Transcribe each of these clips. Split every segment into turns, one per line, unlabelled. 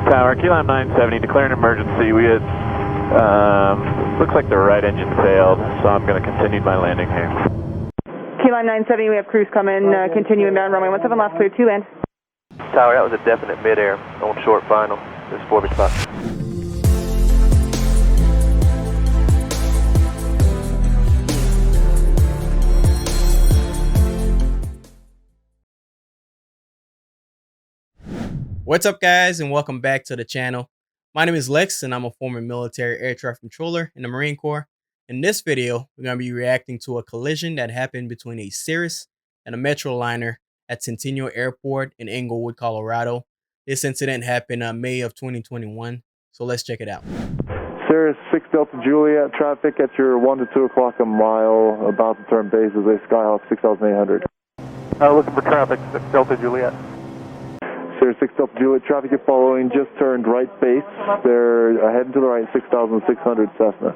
Tower, Key Lime 970, declaring emergency. We had, looks like the right engine failed, so I'm going to continue my landing here.
Key Lime 970, we have crews coming, continue inbound runway 17 left, clear 2 land.
Tower, that was a definite midair on short final. This is 4 spot.
What's up, guys, and welcome back to the channel. My name is Lex, and I'm a former military air traffic controller in the Marine Corps. In this video, we're going to be reacting to a collision that happened between a Cirrus and a Metroliner at Centennial Airport in Englewood, Colorado. This incident happened in May of 2021, so let's check it out.
Cirrus 6 Delta Juliet, traffic at your 1 to 2 o'clock a mile, about to turn base is a Skyhawk 6800.
Looking for traffic, 6 Delta Juliet.
Cirrus 6 Delta Juliet, traffic you're following just turned right base. They're heading to the right, 6600 Cessna.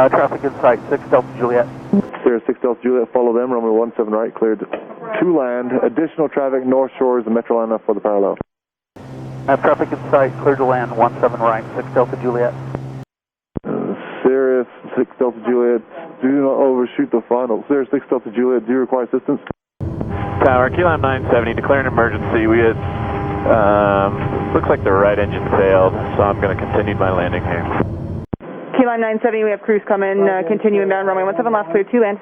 Traffic in sight, 6 Delta Juliet.
Cirrus 6 Delta Juliet, follow them, runway 17 right, cleared to land. Additional traffic, North Shores, the Metroliner for the parallel.
Traffic in sight, clear to land, 17 right, 6 Delta Juliet.
Cirrus 6 Delta Juliet, do not overshoot the final. Cirrus 6 Delta Juliet, do you require assistance?
Tower, Key Lime 970, declaring emergency. We had, looks like the right engine failed, so I'm going to continue my landing here.
Key Lime 970, we have crews coming, continue inbound runway 17 left, clear 2 land.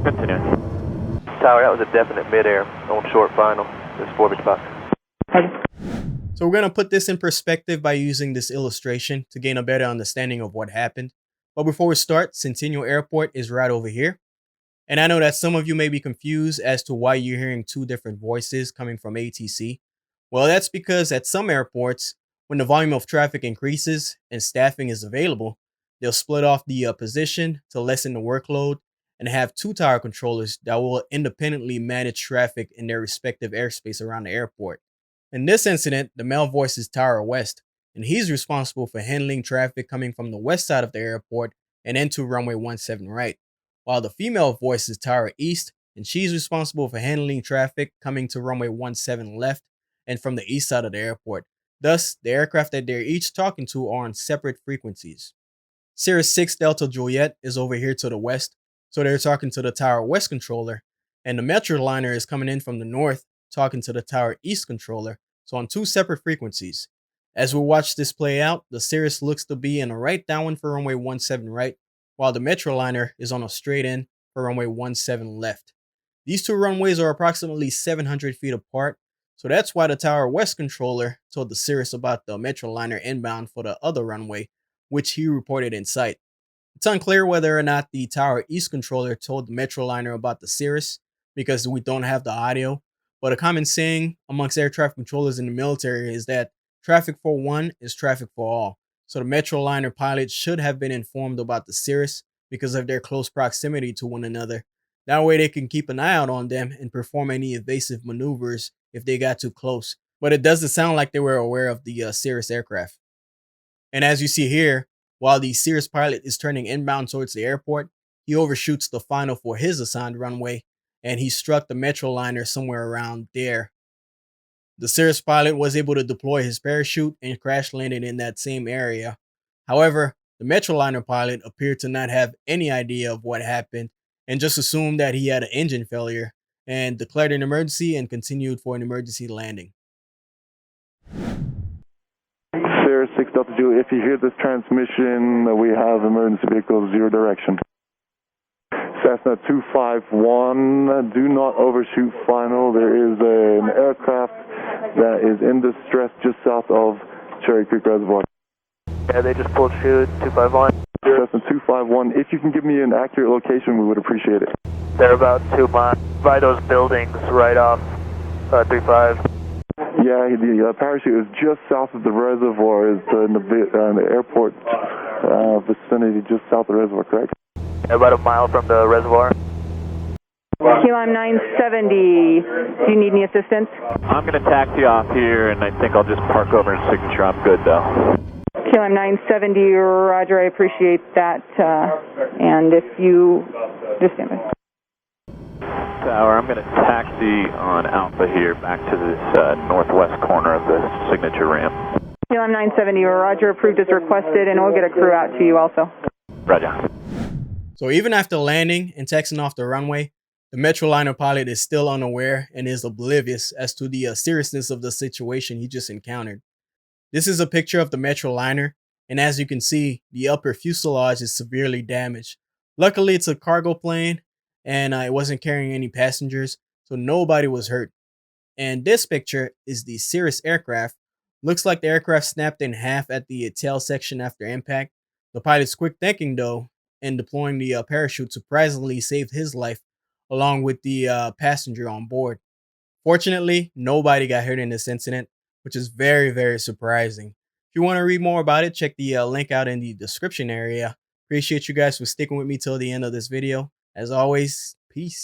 Continue.
Tower, that was a definite midair on short final. This is 4 spot.
So we're going to put this in perspective by using this illustration to gain a better understanding of what happened. But before we start, Centennial Airport is right over here. And I know that some of you may be confused as to why you're hearing two different voices coming from ATC. Well, that's because at some airports, when the volume of traffic increases and staffing is available, they'll split off the position to lessen the workload and have two tower controllers that will independently manage traffic in their respective airspace around the airport. In this incident, the male voice is Tower West, and he's responsible for handling traffic coming from the west side of the airport and into runway 17 right, while the female voice is Tower East, and she's responsible for handling traffic coming to runway 17 left and from the east side of the airport. Thus, the aircraft that they're each talking to are on separate frequencies. Cirrus 6 Delta Juliet is over here to the west, so they're talking to the Tower West controller, and the Metroliner is coming in from the north, talking to the Tower East controller, so on two separate frequencies. As we watch this play out, the Cirrus looks to be in a right downwind for runway 17 right, while the Metroliner is on a straight in for runway 17 left. These two runways are approximately 700 feet apart, so that's why the Tower West controller told the Cirrus about the Metroliner inbound for the other runway, which he reported in sight. It's unclear whether or not the Tower East controller told the Metroliner about the Cirrus, because we don't have the audio, but a common saying amongst air traffic controllers in the military is that traffic for one is traffic for all. So the Metroliner pilot should have been informed about the Cirrus because of their close proximity to one another. That way they can keep an eye out on them and perform any evasive maneuvers if they got too close. But it doesn't sound like they were aware of the Cirrus aircraft. And as you see here, while the Cirrus pilot is turning inbound towards the airport, he overshoots the final for his assigned runway, and he struck the Metroliner somewhere around there. The Cirrus pilot was able to deploy his parachute and crash landed in that same area. However, the Metroliner pilot appeared to not have any idea of what happened and just assumed that he had an engine failure and declared an emergency and continued for an emergency landing.
Cirrus 6 Delta Juliet, if you hear this transmission, we have emergency vehicles your direction. Cessna 251, do not overshoot final. There is an aircraft that is in distress just south of Cherry Creek Reservoir.
Yeah, they just pulled chute, 251.
Cessna 251, if you can give me an accurate location, we would appreciate it.
They're about 2 miles by those buildings right off 35.
Yeah, the parachute is just south of the reservoir, is in the airport vicinity, just south of the reservoir, correct?
Yeah, about a mile from the reservoir.
Key Lime 970, do you need any assistance?
I'm going to taxi off here, and I think I'll just park over in Signature. I'm good, though.
Key Lime 970, roger, I appreciate that. And if you, just stand by.
Tower, I'm going to taxi on Alpha here back to this northwest corner of the signature ramp.
Kilo 970, Roger, approved as requested, and we'll get a crew out to you also.
Roger.
So even after landing and taxiing off the runway, the Metroliner pilot is still unaware and is oblivious as to the seriousness of the situation he just encountered. This is a picture of the Metroliner, and as you can see, the upper fuselage is severely damaged. Luckily, it's a cargo plane, and it wasn't carrying any passengers, so nobody was hurt. And this picture is the Cirrus aircraft. Looks like the aircraft snapped in half at the tail section after impact. The pilot's quick thinking, though, and deploying the parachute surprisingly saved his life, along with the passenger on board. Fortunately, nobody got hurt in this incident, which is very, very surprising. If you want to read more about it, check the link out in the description area. Appreciate you guys for sticking with me till the end of this video. As always, peace.